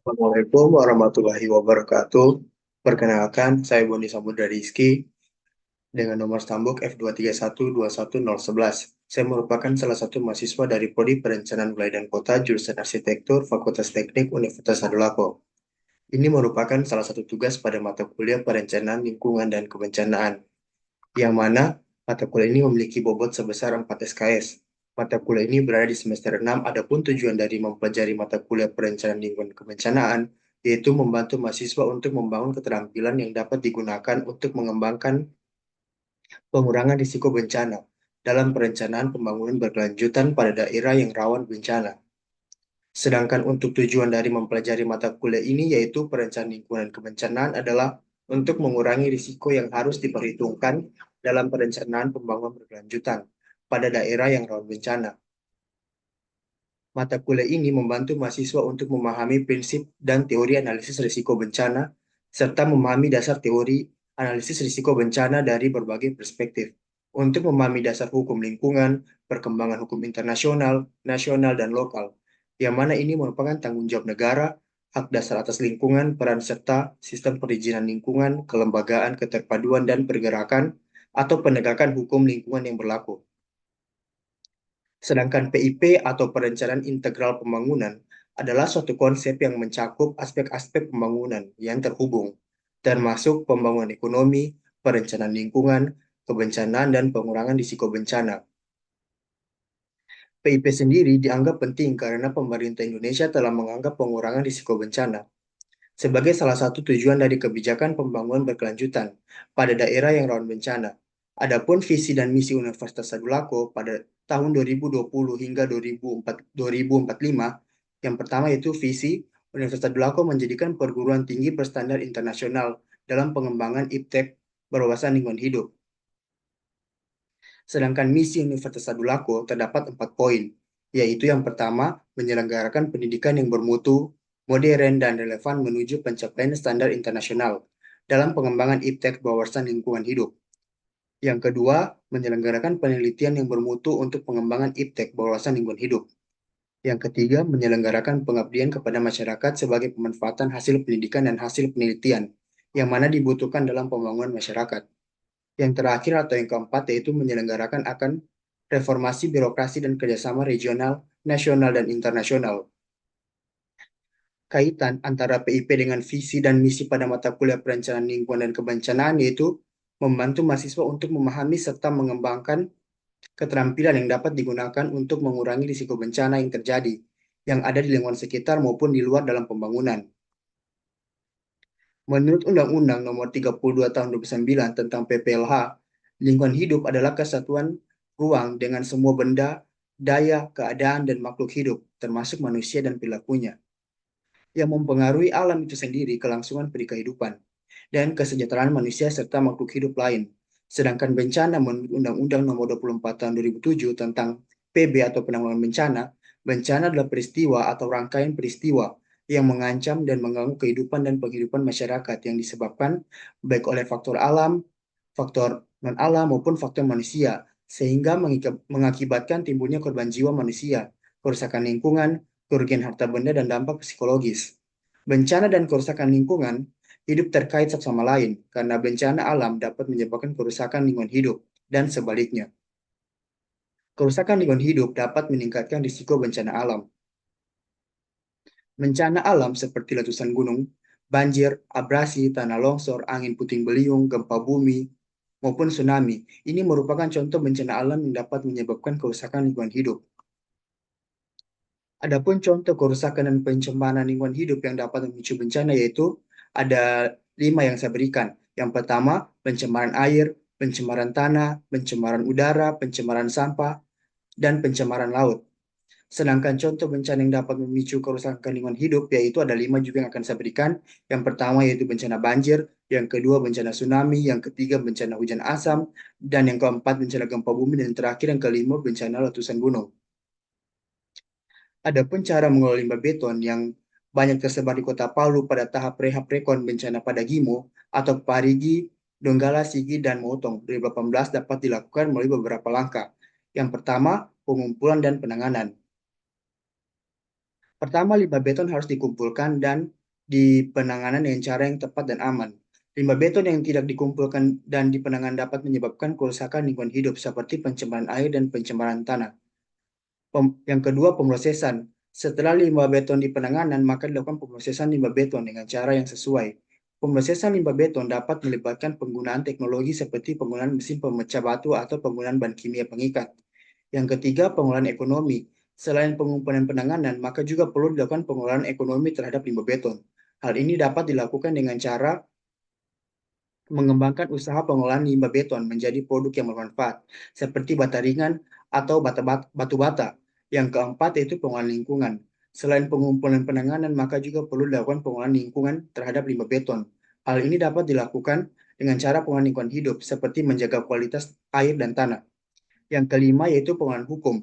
Assalamualaikum warahmatullahi wabarakatuh. Perkenalkan, saya Boni Samudra Rizky dengan nomor stambuk F231210111. Saya merupakan salah satu mahasiswa dari Prodi Perencanaan Wilayah dan Kota jurusan Arsitektur Fakultas Teknik Universitas Sadulako. Ini merupakan salah satu tugas pada mata kuliah Perencanaan Lingkungan dan Kebencanaan, yang mana mata kuliah ini memiliki bobot sebesar 4 SKS. Mata kuliah ini berada di semester 6, adapun tujuan dari mempelajari mata kuliah Perencanaan Lingkungan dan Kebencanaan yaitu membantu mahasiswa untuk membangun keterampilan yang dapat digunakan untuk mengembangkan pengurangan risiko bencana dalam perencanaan pembangunan berkelanjutan pada daerah yang rawan bencana. Sedangkan untuk tujuan dari mempelajari mata kuliah ini yaitu perencanaan lingkungan kebencanaan adalah untuk mengurangi risiko yang harus diperhitungkan dalam perencanaan pembangunan berkelanjutan pada daerah yang rawan bencana. Mata kuliah ini membantu mahasiswa untuk memahami prinsip dan teori analisis risiko bencana, serta memahami dasar teori analisis risiko bencana dari berbagai perspektif, untuk memahami dasar hukum lingkungan, perkembangan hukum internasional, nasional, dan lokal, yang mana ini merupakan tanggung jawab negara, hak dasar atas lingkungan, peran serta sistem perizinan lingkungan, kelembagaan, keterpaduan, dan pergerakan, atau penegakan hukum lingkungan yang berlaku. Sedangkan PIP atau Perencanaan Integral Pembangunan adalah suatu konsep yang mencakup aspek-aspek pembangunan yang terhubung, termasuk pembangunan ekonomi, perencanaan lingkungan, kebencanaan, dan pengurangan risiko bencana. PIP sendiri dianggap penting karena pemerintah Indonesia telah menganggap pengurangan risiko bencana sebagai salah satu tujuan dari kebijakan pembangunan berkelanjutan pada daerah yang rawan bencana. Adapun visi dan misi Universitas Sadulako pada tahun 2020 hingga 2045, yang pertama yaitu visi Universitas Sadulako menjadikan perguruan tinggi berstandar internasional dalam pengembangan iptek berwawasan lingkungan hidup. Sedangkan misi Universitas Sadulako terdapat 4 poin, yaitu yang pertama, menyelenggarakan pendidikan yang bermutu, modern, dan relevan menuju pencapaian standar internasional dalam pengembangan iptek berwawasan lingkungan hidup. Yang kedua, menyelenggarakan penelitian yang bermutu untuk pengembangan iptek berwawasan lingkungan hidup. Yang ketiga, menyelenggarakan pengabdian kepada masyarakat sebagai pemanfaatan hasil pendidikan dan hasil penelitian, yang mana dibutuhkan dalam pembangunan masyarakat. Yang terakhir atau yang keempat yaitu menyelenggarakan akan reformasi birokrasi dan kerjasama regional, nasional, dan internasional. Kaitan antara PIP dengan visi dan misi pada mata kuliah perencanaan lingkungan dan kebencanaan yaitu membantu mahasiswa untuk memahami serta mengembangkan keterampilan yang dapat digunakan untuk mengurangi risiko bencana yang terjadi, yang ada di lingkungan sekitar maupun di luar dalam pembangunan. Menurut Undang-Undang Nomor 32 Tahun 2009 tentang PPLH, lingkungan hidup adalah kesatuan ruang dengan semua benda, daya, keadaan, dan makhluk hidup, termasuk manusia dan perilakunya, yang mempengaruhi alam itu sendiri kelangsungan kehidupan dan kesejahteraan manusia serta makhluk hidup lain. Sedangkan bencana menurut Undang-Undang Nomor 24 Tahun 2007 tentang PB atau penanggulangan bencana, bencana adalah peristiwa atau rangkaian peristiwa yang mengancam dan mengganggu kehidupan dan penghidupan masyarakat yang disebabkan baik oleh faktor alam, faktor non-alam maupun faktor manusia, sehingga mengakibatkan timbulnya korban jiwa manusia, kerusakan lingkungan, kerugian harta benda, dan dampak psikologis. Bencana dan kerusakan lingkungan hidup terkait satu sama lain, karena bencana alam dapat menyebabkan kerusakan lingkungan hidup, dan sebaliknya. Kerusakan lingkungan hidup dapat meningkatkan risiko bencana alam. Bencana alam seperti letusan gunung, banjir, abrasi, tanah longsor, angin puting beliung, gempa bumi, maupun tsunami. Ini merupakan contoh bencana alam yang dapat menyebabkan kerusakan lingkungan hidup. Adapun contoh kerusakan dan pencemaran lingkungan hidup yang dapat memicu bencana yaitu ada 5 yang saya berikan. Yang pertama, pencemaran air, pencemaran tanah, pencemaran udara, pencemaran sampah, dan pencemaran laut. Sedangkan contoh bencana yang dapat memicu kerusakan lingkungan hidup yaitu ada 5 juga yang akan saya berikan. Yang pertama yaitu bencana banjir, yang kedua bencana tsunami, yang ketiga bencana hujan asam, dan yang keempat bencana gempa bumi, dan yang terakhir yang kelima bencana letusan gunung. Adapun cara mengelola limbah beton yang banyak tersebar di Kota Palu pada tahap rehab rekon bencana pada Gimo atau Parigi, Donggala, Sigi, dan Motong 2018 dapat dilakukan melalui beberapa langkah. Yang pertama, pengumpulan dan penanganan. Pertama, limbah beton harus dikumpulkan dan dipenanganan dengan cara yang tepat dan aman. Limbah beton yang tidak dikumpulkan dan dipenanganan dapat menyebabkan kerusakan lingkungan hidup seperti pencemaran air dan pencemaran tanah. Yang kedua, pemrosesan. Setelah limbah beton dipenanganan, maka dilakukan pemrosesan limbah beton dengan cara yang sesuai. Pemrosesan limbah beton dapat melibatkan penggunaan teknologi seperti penggunaan mesin pemecah batu atau penggunaan bahan kimia pengikat. Yang ketiga, pengolahan ekonomi. Selain pengumpulan penanganan, maka juga perlu dilakukan pengolahan ekonomi terhadap limbah beton. Hal ini dapat dilakukan dengan cara mengembangkan usaha pengolahan limbah beton menjadi produk yang bermanfaat, seperti bata ringan atau batu bata. Yang keempat yaitu pengolahan lingkungan. Selain pengumpulan penanganan, maka juga perlu dilakukan pengolahan lingkungan terhadap limbah beton. Hal ini dapat dilakukan dengan cara pengolahan lingkungan hidup, seperti menjaga kualitas air dan tanah. Yang kelima yaitu pengolahan hukum.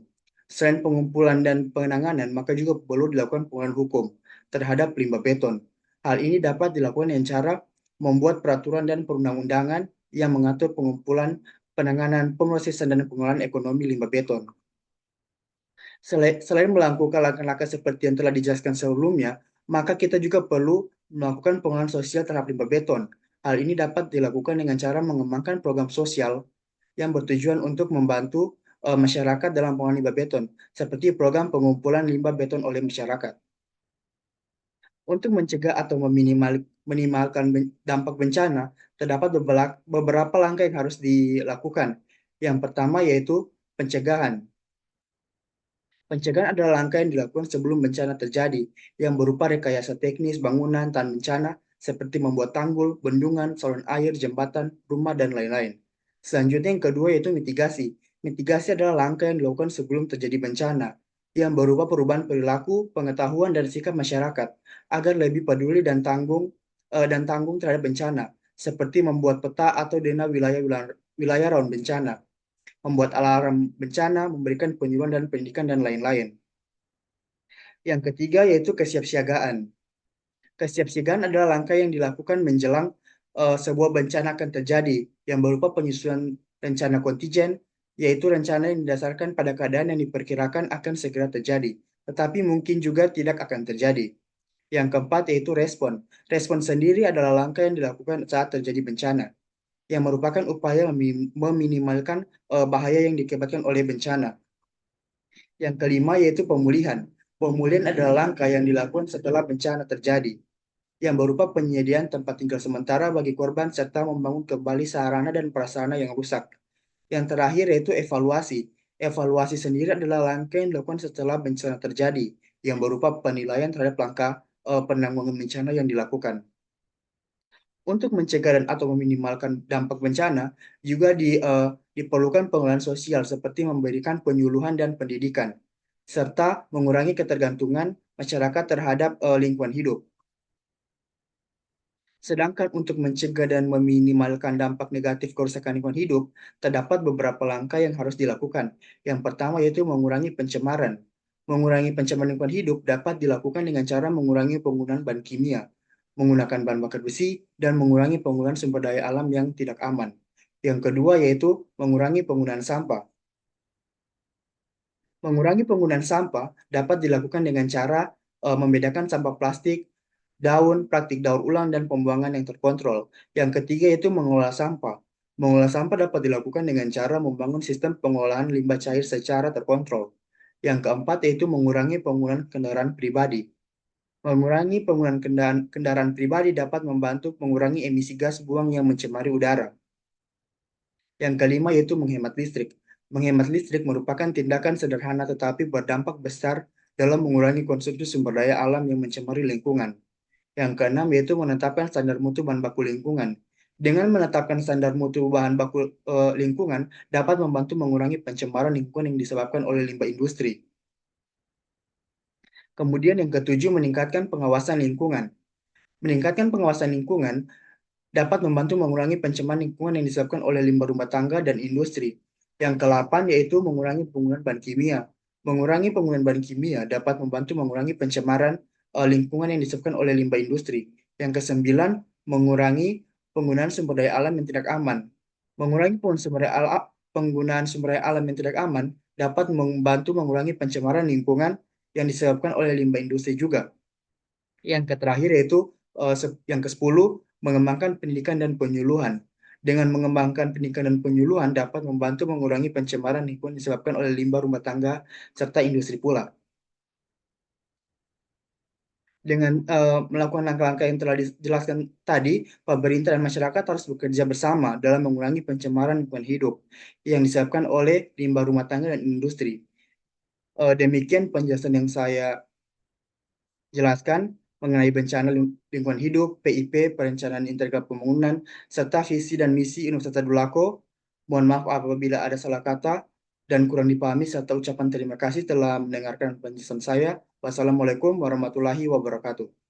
Selain pengumpulan dan penanganan, maka juga perlu dilakukan pengolahan hukum terhadap limbah beton. Hal ini dapat dilakukan dengan cara membuat peraturan dan perundang-undangan yang mengatur pengumpulan, penanganan, pemrosesan, dan pengolahan ekonomi limbah beton. Selain melakukan langkah-langkah seperti yang telah dijelaskan sebelumnya, maka kita juga perlu melakukan pengolahan sosial terhadap limbah beton. Hal ini dapat dilakukan dengan cara mengembangkan program sosial yang bertujuan untuk membantu masyarakat dalam pengolahan limbah beton, seperti program pengumpulan limbah beton oleh masyarakat. Untuk mencegah atau meminimalkan dampak bencana, terdapat beberapa langkah yang harus dilakukan. Yang pertama yaitu pencegahan. Pencegahan adalah langkah yang dilakukan sebelum bencana terjadi, yang berupa rekayasa teknis bangunan tahan bencana, seperti membuat tanggul, bendungan, saluran air, jembatan, rumah, dan lain-lain. Selanjutnya yang kedua yaitu mitigasi. Mitigasi adalah langkah yang dilakukan sebelum terjadi bencana, yang berupa perubahan perilaku, pengetahuan, dan sikap masyarakat, agar lebih peduli dan tanggung terhadap bencana, seperti membuat peta atau dena wilayah rawan bencana, membuat alarm bencana, memberikan penyuluhan dan pendidikan, dan lain-lain. Yang ketiga yaitu kesiapsiagaan. Kesiapsiagaan adalah langkah yang dilakukan menjelang sebuah bencana akan terjadi, yang berupa penyusunan rencana kontingen, yaitu rencana yang didasarkan pada keadaan yang diperkirakan akan segera terjadi, tetapi mungkin juga tidak akan terjadi. Yang keempat yaitu respon. Respon sendiri adalah langkah yang dilakukan saat terjadi bencana, yang merupakan upaya meminimalkan bahaya yang diakibatkan oleh bencana. Yang kelima yaitu pemulihan. Pemulihan adalah langkah yang dilakukan setelah bencana terjadi, yang berupa penyediaan tempat tinggal sementara bagi korban serta membangun kembali sarana dan prasarana yang rusak. Yang terakhir yaitu evaluasi. Evaluasi sendiri adalah langkah yang dilakukan setelah bencana terjadi, yang berupa penilaian terhadap langkah penanggulangan bencana yang dilakukan. Untuk mencegah dan atau meminimalkan dampak bencana, juga diperlukan pengolahan sosial seperti memberikan penyuluhan dan pendidikan, serta mengurangi ketergantungan masyarakat terhadap lingkungan hidup. Sedangkan untuk mencegah dan meminimalkan dampak negatif kerusakan lingkungan hidup, terdapat beberapa langkah yang harus dilakukan. Yang pertama yaitu mengurangi pencemaran. Mengurangi pencemaran lingkungan hidup dapat dilakukan dengan cara mengurangi penggunaan bahan kimia, menggunakan bahan bakar besi, dan mengurangi penggunaan sumber daya alam yang tidak aman. Yang kedua yaitu mengurangi penggunaan sampah. Mengurangi penggunaan sampah dapat dilakukan dengan cara membedakan sampah plastik, daun, praktik daur ulang, dan pembuangan yang terkontrol. Yang ketiga yaitu mengolah sampah. Mengolah sampah dapat dilakukan dengan cara membangun sistem pengolahan limbah cair secara terkontrol. Yang keempat yaitu mengurangi penggunaan kendaraan pribadi. Mengurangi penggunaan kendaraan pribadi dapat membantu mengurangi emisi gas buang yang mencemari udara. Yang kelima yaitu menghemat listrik. Menghemat listrik merupakan tindakan sederhana tetapi berdampak besar dalam mengurangi konsumsi sumber daya alam yang mencemari lingkungan. Yang keenam yaitu menetapkan standar mutu bahan baku lingkungan. Dengan menetapkan standar mutu bahan baku lingkungan dapat membantu mengurangi pencemaran lingkungan yang disebabkan oleh limbah industri. Kemudian yang ketujuh, meningkatkan pengawasan lingkungan. Meningkatkan pengawasan lingkungan dapat membantu mengurangi pencemaran lingkungan yang disebabkan oleh limbah rumah tangga dan industri. Yang ke-8 yaitu mengurangi penggunaan bahan kimia. Mengurangi penggunaan bahan kimia dapat membantu mengurangi pencemaran lingkungan yang disebabkan oleh limbah industri. Yang ke-9, mengurangi penggunaan sumber daya alam yang tidak aman. Mengurangi penggunaan sumber daya alam yang tidak aman dapat membantu mengurangi pencemaran lingkungan yang disebabkan oleh limbah industri juga. Yang terakhir yaitu yang ke-10, mengembangkan pendidikan dan penyuluhan. Dengan mengembangkan pendidikan dan penyuluhan dapat membantu mengurangi pencemaran lingkungan disebabkan oleh limbah rumah tangga serta industri pula. Dengan melakukan langkah-langkah yang telah dijelaskan tadi, pemerintah dan masyarakat harus bekerja bersama dalam mengurangi pencemaran lingkungan hidup yang disebabkan oleh limbah rumah tangga dan industri. Demikian penjelasan yang saya jelaskan mengenai bencana lingkungan hidup, PIP, Perencanaan Integral Pembangunan, serta visi dan misi Universitas Dulako. Mohon maaf apabila ada salah kata dan kurang dipahami, serta ucapan terima kasih telah mendengarkan penjelasan saya. Wassalamualaikum warahmatullahi wabarakatuh.